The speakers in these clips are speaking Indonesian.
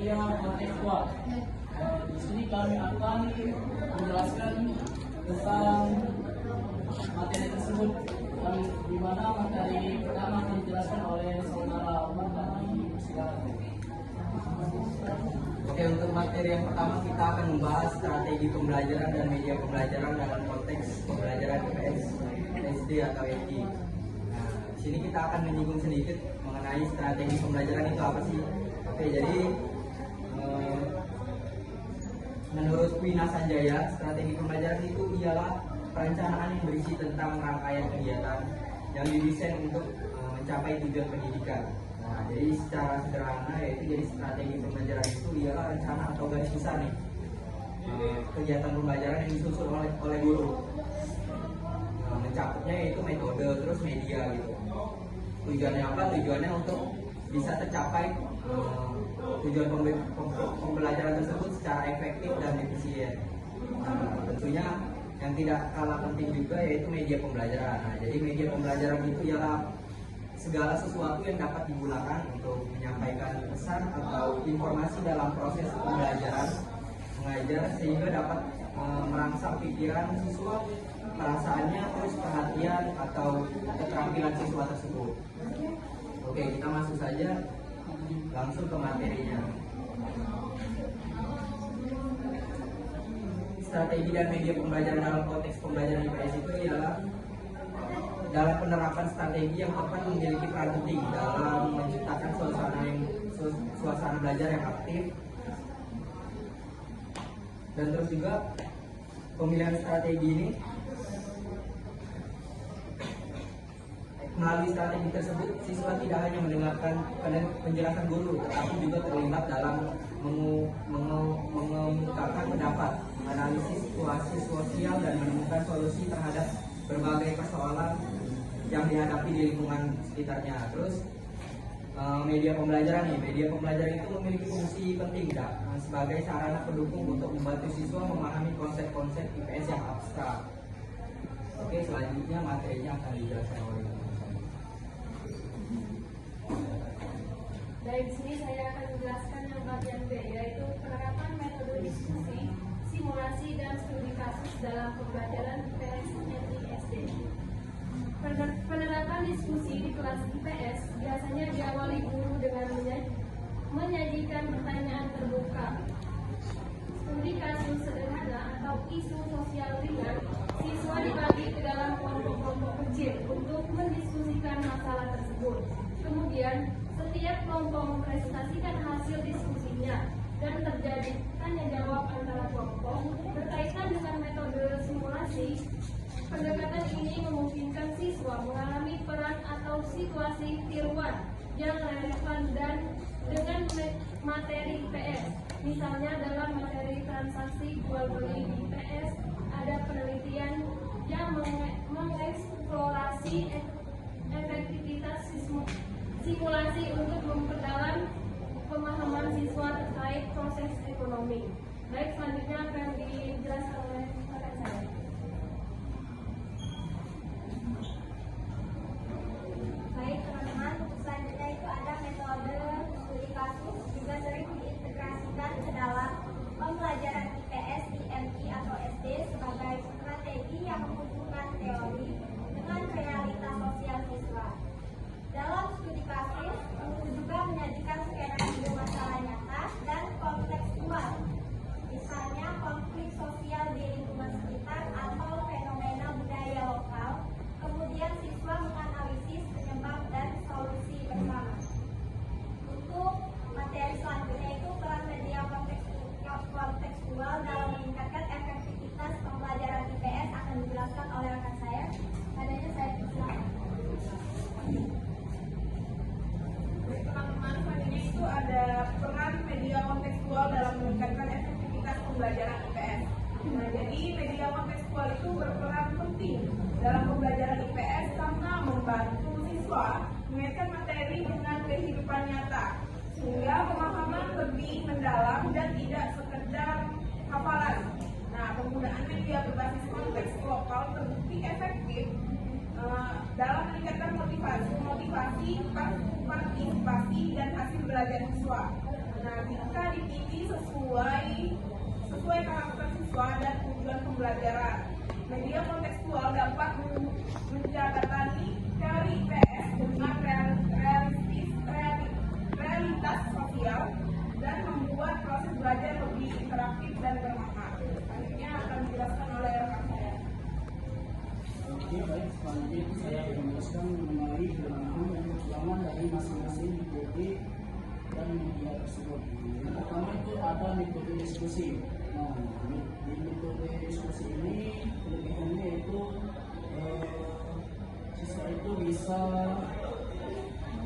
media kontekstual. Di sini kami akan menjelaskan tentang materi tersebut, di mana materi pertama akan dijelaskan oleh saudara Umar dari Silakan. Oke, untuk materi yang pertama kita akan membahas strategi pembelajaran dan media pembelajaran dalam konteks pembelajaran IPS, SD atau SD. Nah, di sini kita akan menyinggung sedikit mengenai strategi pembelajaran itu apa sih. Oke, jadi menurut Wina Sanjaya, strategi pembelajaran itu ialah perencanaan yang berisi tentang rangkaian kegiatan yang didesain untuk mencapai tujuan pendidikan. Nah, jadi secara sederhana yaitu jadi strategi pembelajaran itu ialah rencana atau garis besar nih kegiatan pembelajaran yang disusun oleh guru. Mencaputnya yaitu metode terus media gitu. Tujuannya apa? Tujuannya untuk bisa tercapai tujuan pembelajaran tersebut secara efektif dan efisien. Tentunya yang tidak kalah penting juga yaitu media pembelajaran. Nah, jadi media pembelajaran itu ialah segala sesuatu yang dapat digunakan untuk menyampaikan pesan atau informasi dalam proses pembelajaran mengajar sehingga dapat merangsang pikiran siswa, perasaannya, terus perhatian atau keterampilan siswa tersebut. Oke, kita masuk saja langsung ke materinya. Strategi dan media pembelajaran dalam konteks pembelajaran IPS itu ialah dalam penerapan strategi yang akan memiliki peran penting dalam menciptakan suasana belajar yang aktif, dan terus juga pemilihan strategi ini melalui strategi tersebut siswa tidak hanya mendengarkan penjelasan guru tetapi juga terlibat dalam mengemukakan pendapat, menganalisis situasi sosial dan menemukan solusi terhadap berbagai persoalan yang dihadapi di lingkungan sekitarnya. Terus media pembelajaran nih, media pembelajaran itu memiliki fungsi penting sebagai sarana pendukung untuk membantu siswa memahami konsep-konsep IPS yang abstrak. Oke, selanjutnya materinya akan dijelaskan oleh Dari sini saya akan menjelaskan yang bagian B, yaitu penerapan metode diskusi, simulasi, dan studi kasus dalam pembelajaran IPS SD. Penerapan diskusi di kelas IPS biasanya diawali guru dengan menyajikan pertanyaan terbuka, studi kasus sederhana atau isu sosial ringan. Siswa dibagi ke dalam kelompok-kelompok kecil untuk mendiskusikan masalah tersebut. Kemudian setiap kelompok mempresentasikan hasil diskusinya dan terjadi tanya jawab antara kelompok berkaitan dengan metode simulasi. Pendekatan ini memungkinkan siswa mengalami peran atau situasi tiruan yang relevan dan dengan materi IPS. Misalnya dalam materi transaksi jual beli di IPS ada penelitian yang mengeksplorasi efektivitas simulasi untuk memperdalam pemahaman siswa terkait proses ekonomi. Baik, selanjutnya akan dijelaskan oleh rekan saya. Baik teman-teman, untuk selanjutnya itu ada metode studi kasus, juga sering diintegrasikan ke dalam pembelajaran IPS di MI atau SD sebagai strategi yang menghubungkan teori dengan realitas sosial siswa. Dalam studi kasus, guru juga menyajikan skenario masalah nyata dan kontekstual, misalnya konflik sosial di lingkungan sekitar atau fenomena budaya lokal. Kemudian siswa menganalisis penyebab dan solusi bersama. Untuk materi selanjutnya itu peran media kontekstual dalam meningkatkan efektivitas pembelajaran IPS akan dijelaskan oleh rekan saya. Adanya saya persilakan. Teman-teman, selanjutnya itu ada peran media kontekstual dalam meningkatkan efektivitas pembelajaran IPS. Nah, jadi media kontekstual itu berperan penting dalam pembelajaran IPS karena membantu siswa mengaitkan materi dengan kehidupan nyata, sehingga pemahaman lebih mendalam dan tidak sekedar hafalan. Nah, penggunaan media berbasis konteks lokal terbukti efektif dalam meningkatkan motivasi, partisipasi, dan hasil belajar siswa. Nah, jika dipilih sesuai karakter siswa dan tujuan pembelajaran, media kontekstual dapat menjembatani teori IPS dengan realitas sosial dan membuat proses belajar lebih interaktif dan bermakna. Selanjutnya akan dijelaskan oleh rekan saya. Oke, baik. Selanjutnya itu saya akan menjelaskan mengenai kewenangan dan kekurangan dari masing-masing metode dan media tersebut. Yang pertama itu ada metode diskusi. Nah, di metode diskusi ini kelebihannya itu siswa itu bisa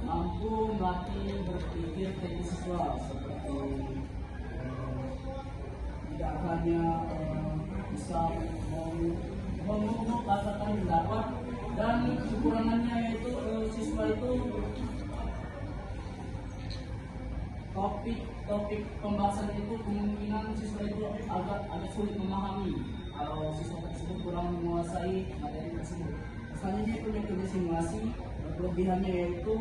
mampu melatih berpikir kritis siswa, seperti tidak hanya bisa mengungkapkan pendapat, dan kekurangannya yaitu siswa itu topik pembahasan itu kemungkinan siswa itu agak sulit memahami kalau siswa tersebut kurang menguasai materi tersebut. Selanjutnya itu metode simulasi. Kelebihannya yaitu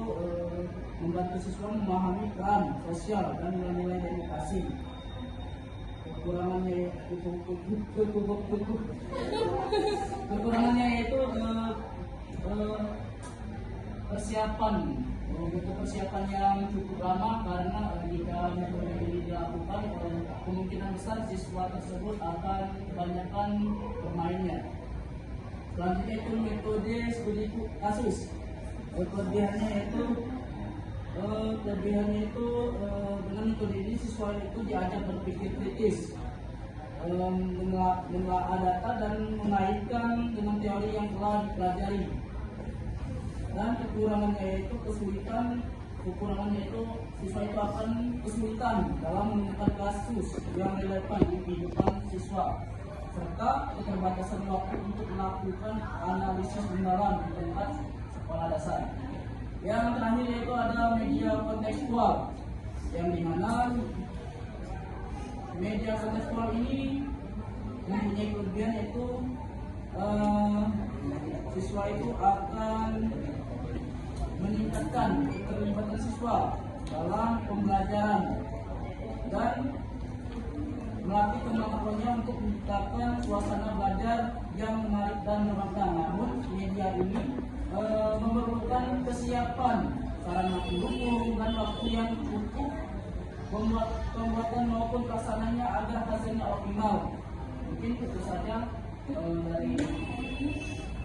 membantu siswa memahami peran sosial dan nilai-nilai demokrasi. Kekurangannya yaitu persiapan, butuh persiapan yang cukup lama, karena jika metode ini dilakukan kemungkinan besar siswa tersebut akan kebanyakan bermainnya. Selanjutnya itu metode studi kasus. Kelebihannya itu dengan metode ini siswa itu diajar berpikir kritis, menelaah data dan mengaitkan dengan teori yang telah dipelajari. Dan kekurangannya itu siswa itu akan kesulitan dalam menemukan kasus yang relevan di kehidupan siswa, serta keterbatasan waktu untuk melakukan analisis mendalam di tempat sekolah dasar. Yang terakhir yaitu ada media kontekstual, yang dimana media kontekstual ini mempunyai kelebihan yaitu siswa itu akan meningkatkan keterlibatan siswa dalam pembelajaran dan melatih kemampuannya untuk menciptakan suasana belajar yang menarik dan menyenangkan. Namun media ini memerlukan kesiapan sarana pendukung dan waktu yang cukup pembuatan maupun pelaksananya agar hasilnya optimal. Mungkin itu saja dari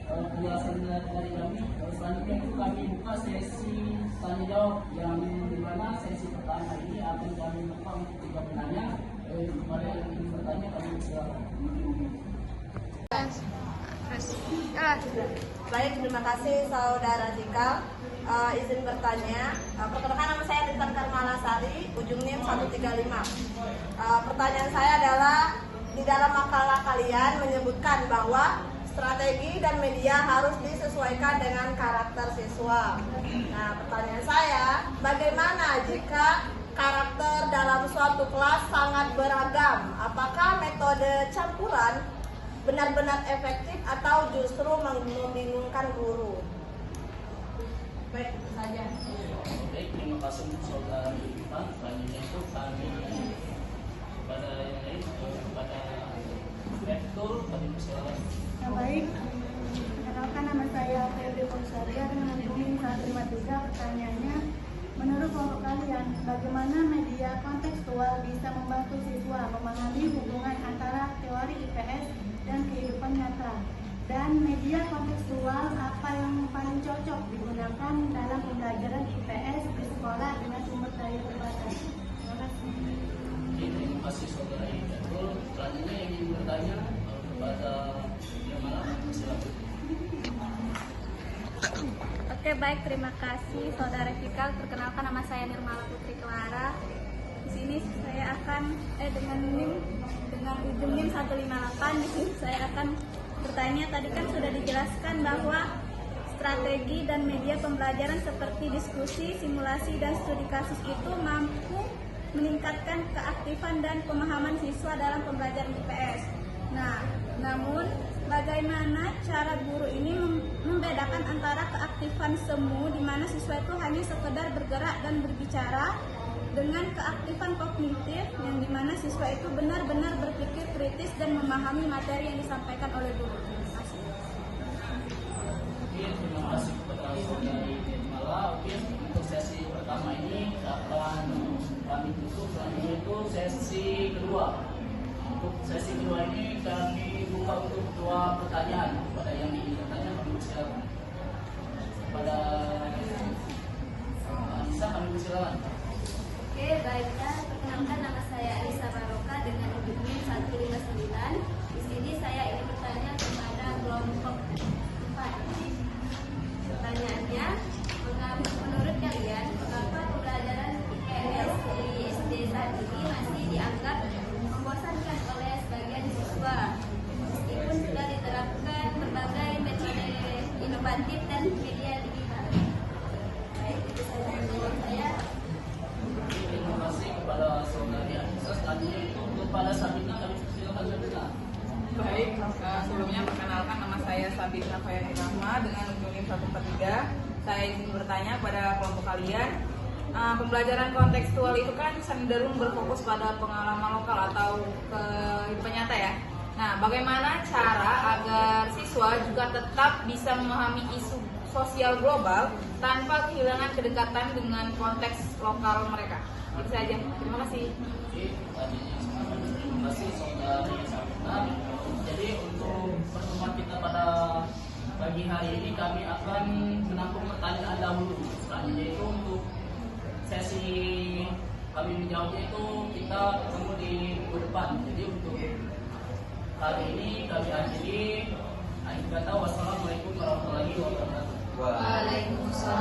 penjelasan dari kami. Selanjutnya itu kami buka sesi tanya jawab, yang dimana sesi pertama ini akan kami buka untuk 3 penanya. Kepada yang ingin bertanya kami silakan. Baik, terima kasih Saudara Zikal. Izin bertanya. Perkenalkan, nama saya Rintan Karmalasari, ujung NIM 135. Pertanyaan saya adalah, di dalam makalah kalian menyebutkan bahwa strategi dan media harus disesuaikan dengan karakter siswa. Nah, pertanyaan saya, bagaimana jika karakter dalam suatu kelas sangat beragam? Apakah metode campuran benar-benar efektif atau justru membingungkan guru? Baik, itu saja. Baik, terima kasih untuk saudara Ivan. Selanjutnya itu kami kepada yang lain, kepada rektor, kami persilakan. Baik, perkenalkan, nama saya Febri Ponsaria dengan NIM 153. Pertanyaannya, menurut kelompok kalian, bagaimana media kontekstual bisa membantu siswa memahami hubungan antara teori IPS dan kehidupan nyata? Dan media kontekstual apa yang paling cocok digunakan dalam pembelajaran IPS di sekolah dengan sumber daya terbatas? Terima kasih. Terima kasih saudara Ivan. Selanjutnya yang ingin bertanya kepada yang mana, silakan. Oke, baik, terima kasih Saudara Fikal. Perkenalkan, nama saya Nirmala Putri Clara. Di sini saya akan dengan ujung NIM 158. Di sini saya akan bertanya, tadi kan sudah dijelaskan bahwa strategi dan media pembelajaran seperti diskusi, simulasi, dan studi kasus itu mampu meningkatkan keaktifan dan pemahaman siswa dalam pembelajaran IPS. Nah, namun bagaimana cara guru ini membedakan antara keaktifan semu di mana siswa itu hanya sekedar bergerak dan berbicara, dengan keaktifan kognitif yang dimana siswa itu benar-benar berpikir kritis dan memahami materi yang disampaikan oleh guru. Terima kasih. Oke, terima kasih kepada saudari Mala. Oke, untuk sesi pertama ini akan kami tutup. Selanjutnya itu sesi kedua. Untuk sesi kedua ini kami buka untuk dua pertanyaan. Pada yang ingin bertanya kami persilakan. Pada Anissa kami persilakan. Oke, baiklah. Perkenalkan, nama saya Alisa Baroka dengan ujung NIM 159. Di sini saya ingin bertanya kepada kelompok 4. Pertanyaannya, menurut kalian, mengapa pembelajaran IPS di SD saat ini masih dianggap membosankan oleh sebagian siswa, meskipun sudah diterapkan berbagai metode inovatif dan media digital? Baik, itu saja menjawab saya. Terima kasih kepada saudari Anissa. Selanjutnya itu kepada Sabina kami persilakan Sabina. Baik, sebelumnya perkenalkan, nama saya Sabina Fayani Rahma dengan ujung NIM 143. Saya ingin bertanya pada kelompok kalian, pembelajaran kontekstual itu kan cenderung berfokus pada pengalaman lokal atau kehidupan nyata ya. Nah, bagaimana cara agar siswa juga tetap bisa memahami isu sosial global tanpa kehilangan kedekatan dengan konteks lokal mereka? Itu saja. Terima kasih. Oke, terima kasih saudari Sabina. Jadi untuk pertemuan kita pada pagi hari ini kami akan menampung pertanyaan dahulu. Selanjutnya itu untuk sesi kami menjawabnya itu kita ketemu di minggu depan. Jadi untuk hari ini kami akhiri. Kita tahu wassalamualaikum warahmatullahi wabarakatuh. Waalaikumsalam.